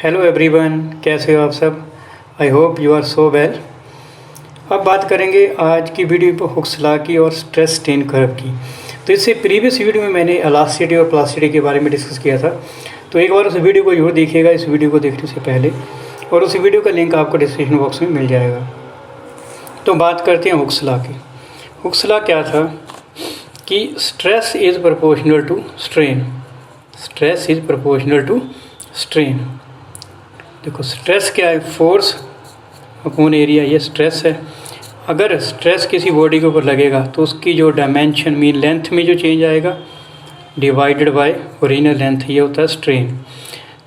Hello everyone, कैसे हो आप सब। I hope you are so well. अब बात करेंगे आज की वीडियो पर हुक्स लॉ की और स्ट्रेस स्ट्रेन कर्व की। तो इससे प्रीवियस वीडियो में मैंने इलास्टिसिटी और प्लास्टिसिटी के बारे में डिस्कस किया था, तो एक बार उस वीडियो को जरूर देखिएगा इस वीडियो को देखने से पहले, और उस वीडियो का लिंक आपको डिस्क्रिप्शन बॉक्स में मिल जाएगा। तो बात करते हैं हुक्स लॉ की। हुक्स लॉ क्या था कि stress is proportional to strain. Stress is proportional to strain. देखो स्ट्रेस क्या है, फोर्स अपॉन एरिया, ये स्ट्रेस है। अगर स्ट्रेस किसी बॉडी के ऊपर लगेगा तो उसकी जो डायमेंशन मीन लेंथ में जो चेंज आएगा डिवाइडेड बाय ओरिजिनल लेंथ, ये होता है स्ट्रेन।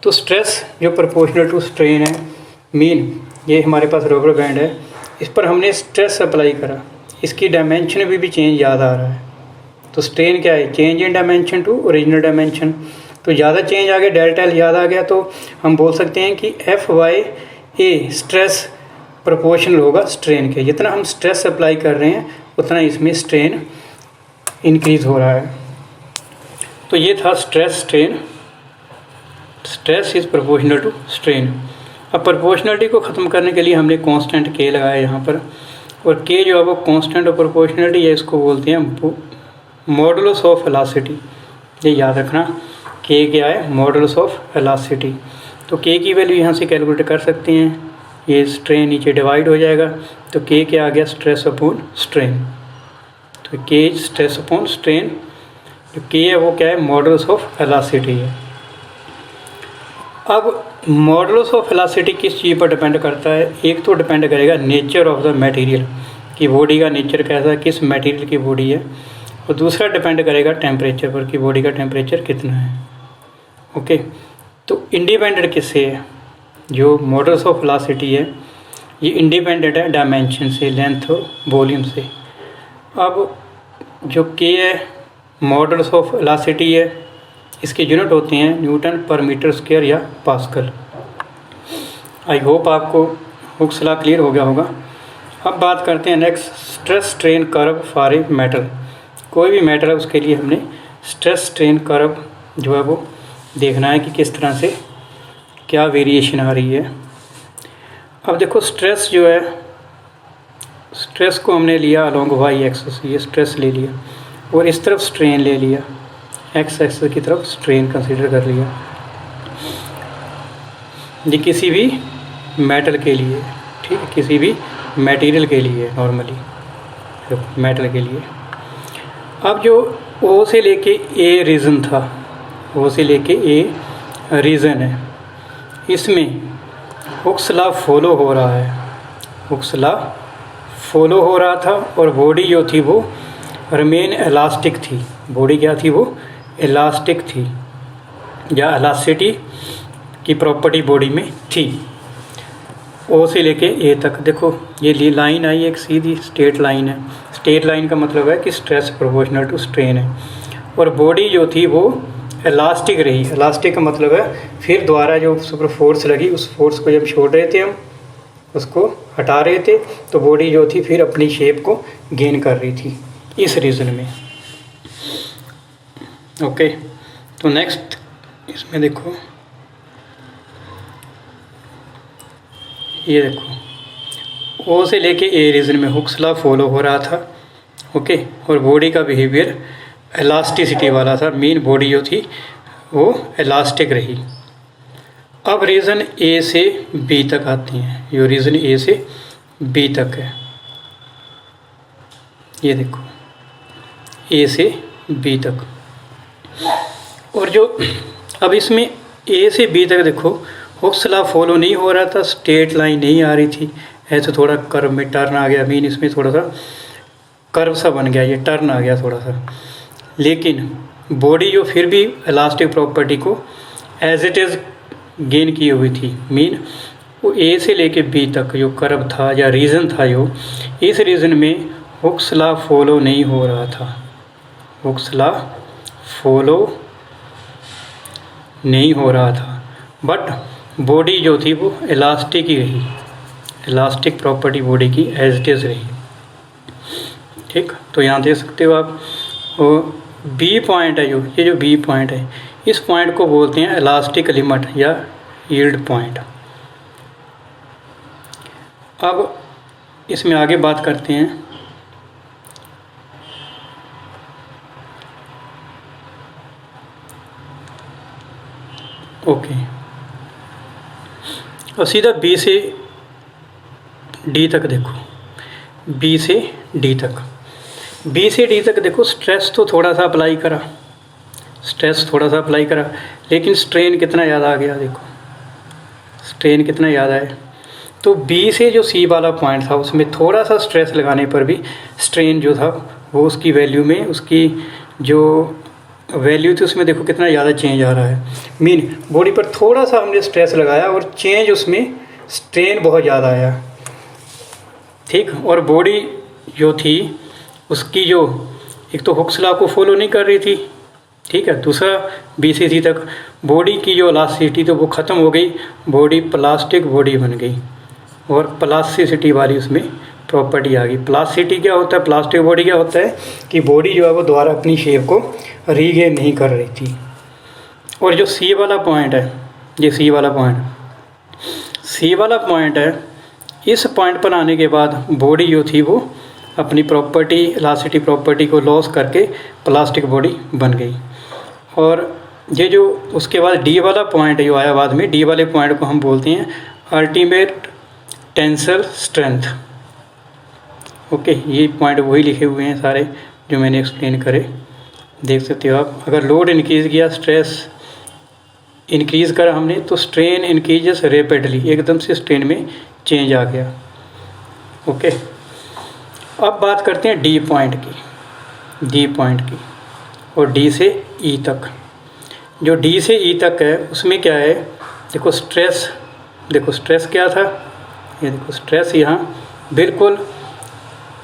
तो स्ट्रेस जो प्रोपोर्शनल टू स्ट्रेन है, मीन ये हमारे पास रबर बैंड है, इस पर हमने स्ट्रेस अप्लाई करा, इसकी डायमेंशन में भी चेंज याद आ रहा है। तो स्ट्रेन क्या है, change in dimension to original dimension. तो ज़्यादा चेंज आ गया, डेल्टा एल याद आ गया, तो हम बोल सकते हैं कि एफ वाई ए स्ट्रेस प्रोपोर्शनल होगा स्ट्रेन के। जितना हम स्ट्रेस अप्लाई कर रहे हैं उतना इसमें स्ट्रेन इंक्रीज हो रहा है। तो ये था stress strain. Stress is proportional to strain. अब प्रोपोर्शनलिटी को ख़त्म करने के लिए हमने कांस्टेंट के लगाया यहाँ पर, और के जो है वो कांस्टेंट ऑफ प्रोपोर्शनलिटी है, इसको बोलते हैं मॉडुलस ऑफ इलास्टिसिटी। ये याद रखना, के क्या है, मॉडुलस ऑफ इलास्टिसिटी। तो के की वैल्यू यहाँ से कैलकुलेट कर सकते हैं। ये स्ट्रेन नीचे डिवाइड हो जाएगा, तो के क्या आ गया, स्ट्रेस अपॉन स्ट्रेन। तो के स्ट्रेस अपॉन स्ट्रेन, जो के है वो क्या है, मॉडुलस ऑफ इलास्टिसिटी है। अब मॉडुलस ऑफ इलास्टिसिटी किस चीज़ पर डिपेंड करता है? एक तो डिपेंड करेगा नेचर ऑफ द मटेरियल, कि बॉडी का नेचर कैसा है, किस मटेरियल की बॉडी है, और दूसरा डिपेंड करेगा टेम्परेचर पर, कि बॉडी का टेम्परेचर कितना है। ओके, तो इंडिपेंडेंट किससे है? जो मॉडुलस ऑफ इलास्टिसिटी है ये इंडिपेंडेंट है डायमेंशन से, लेंथ और वॉल्यूम से। अब जो के है, मॉडुलस ऑफ इलास्टिसिटी है, इसके यूनिट होते हैं न्यूटन पर मीटर स्क्वायर या पास्कल। आई होप आपको हुक्स लॉ क्लियर हो गया होगा। अब बात करते हैं next, stress strain curve for a metal. कोई भी मेटल है उसके लिए हमने स्ट्रेस स्ट्रेन कर्व जो है वो देखना है कि किस तरह से क्या वेरिएशन आ रही है। अब देखो स्ट्रेस जो है, स्ट्रेस को हमने लिया अलोंग वाई एक्सिस, ये स्ट्रेस ले लिया, और इस तरफ स्ट्रेन ले लिया, एक्स एक्सिस की तरफ स्ट्रेन कंसीडर कर लिया। ये किसी भी मेटल के लिए, ठीक है, किसी भी मटेरियल के लिए नॉर्मली मेटल के लिए। अब जो ओ से लेके ए रीजन था, ओ से लेके ए रीजन है, इसमें हुक्स लॉ फॉलो हो रहा है। हुक्स लॉ फॉलो हो रहा था, और बॉडी जो थी वो रिमेन इलास्टिक थी। बॉडी क्या थी, वो इलास्टिक थी, या इलास्टिसिटी की प्रॉपर्टी बॉडी में थी। ओ से लेके ए तक देखो ये लाइन आई, एक सीधी स्ट्रेट लाइन है। स्ट्रेट लाइन का मतलब है कि स्ट्रेस प्रोपोर्शनल टू स्ट्रेन है, और बॉडी जो थी वो इलास्टिक रही। इलास्टिक का मतलब है फिर द्वारा जो सुपर फोर्स लगी, उस फोर्स को जब छोड़ रहे थे हम, उसको हटा रहे थे, तो बॉडी जो थी फिर अपनी शेप को गेन कर रही थी इस रीज़न में। ओके, तो नेक्स्ट इसमें देखो, ये देखो ओ से लेके ए रीजन में हुक्स लॉ फॉलो हो रहा था। ओके, और बॉडी का बिहेवियर इलास्टिसिटी वाला था, मीन बॉडी जो थी वो इलास्टिक रही। अब रीजन ए से बी तक आती हैं, जो रीजन ए से बी तक है, ये देखो ए से बी तक। और जो अब इसमें ए से बी तक देखो हुक्स लॉ फॉलो नहीं हो रहा था, स्ट्रेट लाइन नहीं आ रही थी, ऐसे थोड़ा कर्व में टर्न आ गया, मीन इसमें थोड़ा सा कर्व सा बन गया, ये टर्न आ गया थोड़ा सा। लेकिन बॉडी जो फिर भी इलास्टिक प्रॉपर्टी को एज इट इज़ गेन की हुई थी, मीन वो ए से लेके बी तक जो कर्व था या रीजन था, जो इस रीजन में हुक्स लॉ फॉलो नहीं हो रहा था। हुक्स लॉ फॉलो नहीं हो रहा था, बट बॉडी जो थी वो इलास्टिक ही रही, इलास्टिक प्रॉपर्टी बॉडी की एज इट इज़ रही। ठीक, तो यहाँ देख सकते हो आप, और बी पॉइंट है, जो ये जो बी पॉइंट है, इस पॉइंट को बोलते हैं इलास्टिक लिमिट, या यील्ड पॉइंट। अब इसमें आगे बात करते हैं ओके। और सीधा बी से डी तक देखो, बी से डी तक, बी से डी तक देखो, स्ट्रेस तो थोड़ा सा अप्लाई करा, स्ट्रेस थोड़ा सा अप्लाई करा, लेकिन स्ट्रेन कितना ज़्यादा आ गया, देखो स्ट्रेन कितना ज़्यादा है। तो बी से जो सी वाला पॉइंट था उसमें थोड़ा सा स्ट्रेस लगाने पर भी स्ट्रेन जो था वो उसकी वैल्यू में, उसकी जो वैल्यू थी उसमें देखो कितना ज़्यादा चेंज आ रहा है। मीन बॉडी पर थोड़ा सा हमने स्ट्रेस लगाया और चेंज उसमें स्ट्रेन बहुत ज़्यादा आया, ठीक। और बॉडी जो थी उसकी जो एक तो हुक्स लॉ को फॉलो नहीं कर रही थी, ठीक है। दूसरा बी से सी तक बॉडी की जो इलास्टिसिटी तो वो ख़त्म हो गई, बॉडी प्लास्टिक बॉडी बन गई और प्लास्टिसिटी वाली उसमें प्रॉपर्टी आ गई। प्लास्टिसिटी क्या होता है, प्लास्टिक बॉडी क्या होता है कि बॉडी जो है वो दोबारा अपनी शेप को रीगेन नहीं कर रही थी। और जो सी वाला पॉइंट है, ये सी वाला पॉइंट है, इस पॉइंट पर आने के बाद बॉडी जो थी वो अपनी प्रॉपर्टी, इलास्टिसिटी प्रॉपर्टी को लॉस करके प्लास्टिक बॉडी बन गई। और ये जो उसके बाद डी वाला पॉइंट जो आया बाद में, डी वाले पॉइंट को हम बोलते हैं अल्टीमेट टेंसल स्ट्रेंथ। ओके, ये पॉइंट वही लिखे हुए हैं सारे जो मैंने एक्सप्लेन करे, देख सकते हो आप। अगर लोड इंक्रीज़ किया, स्ट्रेस इंक्रीज़ करा हमने, तो स्ट्रेन इंक्रीजेस रैपिडली, एकदम से स्ट्रेन में चेंज आ गया। ओके, अब बात करते हैं डी पॉइंट की, और डी से ई तक। जो डी से ई तक है उसमें क्या है, देखो स्ट्रेस क्या था, ये देखो स्ट्रेस यहाँ बिल्कुल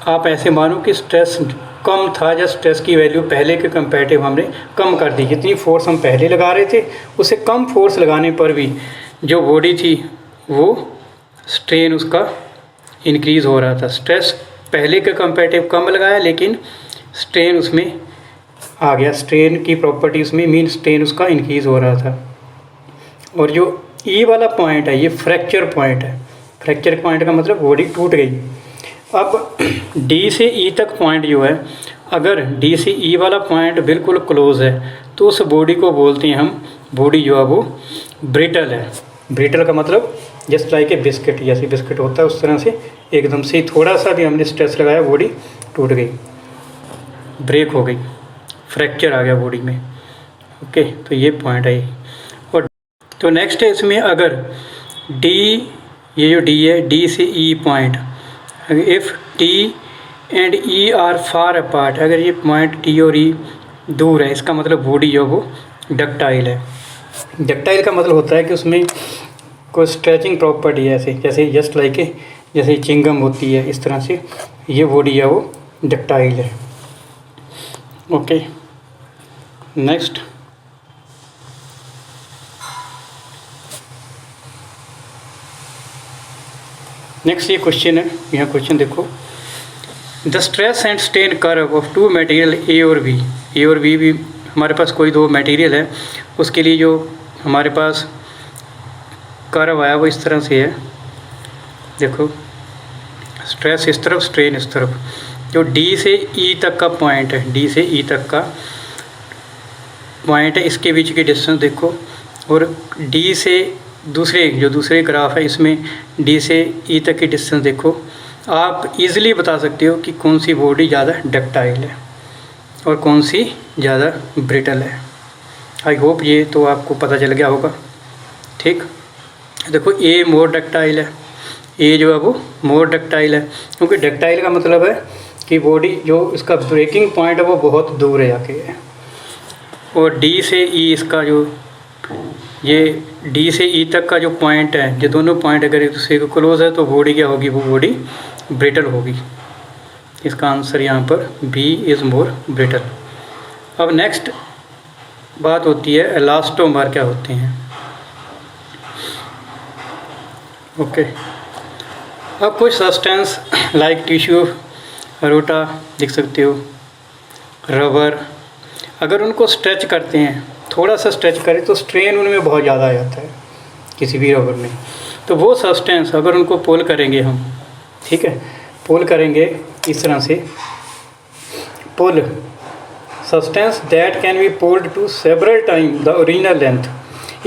आप ऐसे मानो कि स्ट्रेस कम था, या स्ट्रेस की वैल्यू पहले के कंपैरेटिव हमने कम कर दी। जितनी फोर्स हम पहले लगा रहे थे उससे कम फोर्स लगाने पर भी जो बॉडी थी वो स्ट्रेन उसका इंक्रीज़ हो रहा था। स्ट्रेस पहले के कंपैरेटिव कम लगाया लेकिन स्ट्रेन उसमें आ गया, स्ट्रेन की प्रॉपर्टी उसमें, मीन स्ट्रेन उसका इंक्रीज़ हो रहा था। और जो ई वाला पॉइंट है ये फ्रैक्चर पॉइंट है। फ्रैक्चर पॉइंट का मतलब बॉडी टूट गई। अब डी से ई तक पॉइंट जो है, अगर डी से ई वाला पॉइंट बिल्कुल क्लोज है तो उस बॉडी को बोलते हैं हम, बॉडी जो है वो ब्रिटल है। ब्रिटल का मतलब जस्ट लाइक ए बिस्किट, जैसे बिस्किट होता है उस तरह से एकदम से थोड़ा सा भी हमने स्ट्रेस लगाया बॉडी टूट गई, ब्रेक हो गई, फ्रैक्चर आ गया बॉडी में। ओके, तो ये पॉइंट है। और तो नेक्स्ट है इसमें, अगर डी, ये जो डी है, डी से E point, if T and E are far apart, अगर ये पॉइंट टी और ई दूर है, इसका मतलब बॉडी जो वो डक्टाइल है। डक्टाइल का मतलब होता है कि उसमें कोई स्ट्रेचिंग प्रॉपर्टी है, जैसे जस्ट लाइक जैसे चिंगम होती है, इस तरह से ये बॉडी है वो डक्टाइल है। ओके, नेक्स्ट ये क्वेश्चन है। यहाँ क्वेश्चन देखो, the stress and strain curve of two material A और बी, ए और बी भी हमारे पास कोई दो मटेरियल है, उसके लिए जो हमारे पास कर्व आया वो इस तरह से है। देखो स्ट्रेस इस तरफ, स्ट्रेन इस तरफ। जो डी से ई तक का पॉइंट है, डी से ई तक का पॉइंट है, इसके बीच की डिस्टेंस देखो। और डी से दूसरे ग्राफ है, इसमें डी से ई तक की डिस्टेंस देखो। आप इजीली बता सकते हो कि कौन सी बॉडी ज़्यादा डक्टाइल है और कौन सी ज़्यादा ब्रिटल है। आई होप ये तो आपको पता चल गया होगा, ठीक। देखो ए मोर डक्टाइल है, ए जो है वो मोर डक्टाइल है, क्योंकि डक्टाइल का मतलब है कि बॉडी जो इसका ब्रेकिंग पॉइंट है वो बहुत दूर है जाके है। और डी से ई, इसका जो ये डी से ई तक का जो पॉइंट है, ये दोनों पॉइंट अगर एक दूसरे को क्लोज है तो बॉडी क्या होगी, वो बॉडी ब्रिटल होगी। इसका आंसर यहाँ पर बी इज़ मोर ब्रिटल। अब नेक्स्ट बात होती है इलास्टोमर क्या होते हैं। ओके, अब कुछ सब्सटेंस लाइक टिश्यू, रोटा लिख सकते हो, रबर, अगर उनको स्ट्रेच करते हैं, थोड़ा सा स्ट्रेच करें तो स्ट्रेन उनमें बहुत ज़्यादा आ जाता है। किसी भी रबर में। तो वो सब्सटेंस अगर उनको पुल करेंगे हम, ठीक है, पुल करेंगे इस तरह से, pull substance that can be pulled to several time the original length,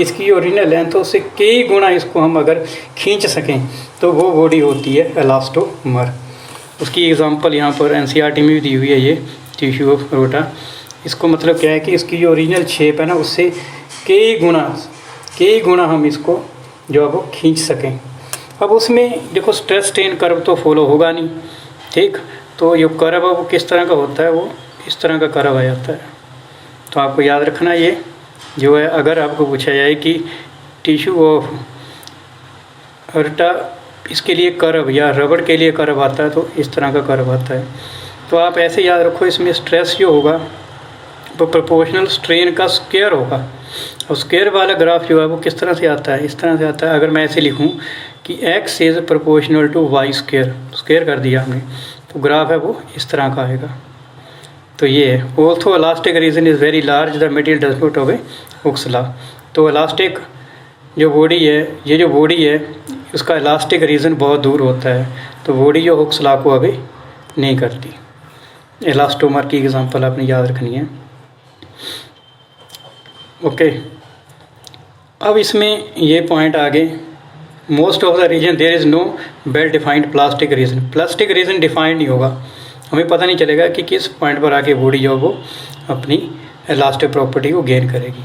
इसकी जो ओरिजिनल लेंथ है उससे कई गुना इसको हम अगर खींच सकें तो वो बॉडी होती है इलास्टोमर। उसकी एग्जांपल यहाँ पर एनसीईआरटी में भी दी हुई है, ये टिश्यू ऑफ रोटा। इसको मतलब क्या है कि इसकी जो ओरिजिनल शेप है ना उससे कई गुना हम इसको जो है वो खींच सकें। अब उसमें देखो स्ट्रेस स्ट्रेन कर्व तो फॉलो होगा नहीं, ठीक, तो ये कर्व है वो किस तरह का होता है, वो इस तरह का कर्व आ जाता है। तो आपको याद रखना ये जो है, अगर आपको पूछा जाए कि टिश्यू ऑफ रोटा इसके लिए कर्व या रबड़ के लिए कर्व आता है तो इस तरह का कर्व आता है। तो आप ऐसे याद रखो, इसमें स्ट्रेस जो होगा वो प्रोपोर्शनल स्ट्रेन का स्क्वायर होगा, और स्क्वायर वाला ग्राफ जो है वो किस तरह से आता है, इस तरह से आता है। अगर मैं ऐसे लिखूं कि x is proportional to Y square, square कर दिया हमने, तो ग्राफ है वो इस तरह का आएगा। तो ये है, although elastic region is very large the material does not obey Hooke's law. तो इलास्टिक जो बॉडी है, ये जो बॉडी है उसका इलास्टिक रीजन बहुत दूर होता है, तो बॉडी जो हुक्स लॉ को अभी नहीं करती। इलास्टोमर की एग्जांपल आपने याद रखनी है। ओके, अब इसमें ये पॉइंट आगे, most of the region there is no well defined plastic region. Plastic region defined नहीं होगा, हमें पता नहीं चलेगा कि किस पॉइंट पर आके बॉडी जो वो अपनी इलास्टिक प्रॉपर्टी को गेन करेगी।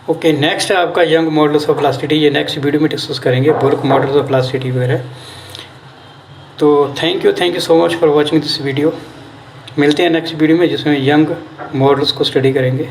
ओके, नेक्स्ट है आपका यंग मॉडल्स ऑफ प्लास्टिसिटी, ये नेक्स्ट वीडियो में डिस्कस करेंगे, बुल्क मॉडल्स ऑफ प्लास्टिसिटी वगैरह। तो thank you so much for watching this video. मिलते हैं नेक्स्ट वीडियो में जिसमें यंग मॉडल्स को स्टडी करेंगे।